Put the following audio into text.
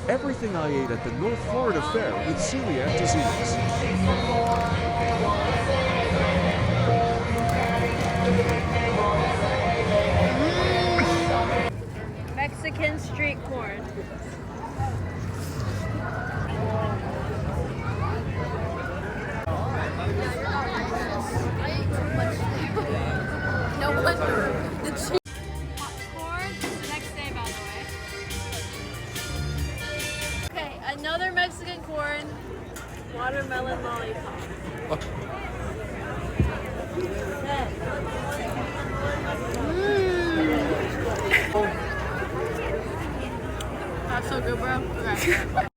everything I ate at the North Florida Fair with celiac disease. Mexican street corn. No wonder. The cheese. Popcorn. The next day, by the way. Okay, another Mexican corn. Watermelon lollipop. That's so good, bro. Okay.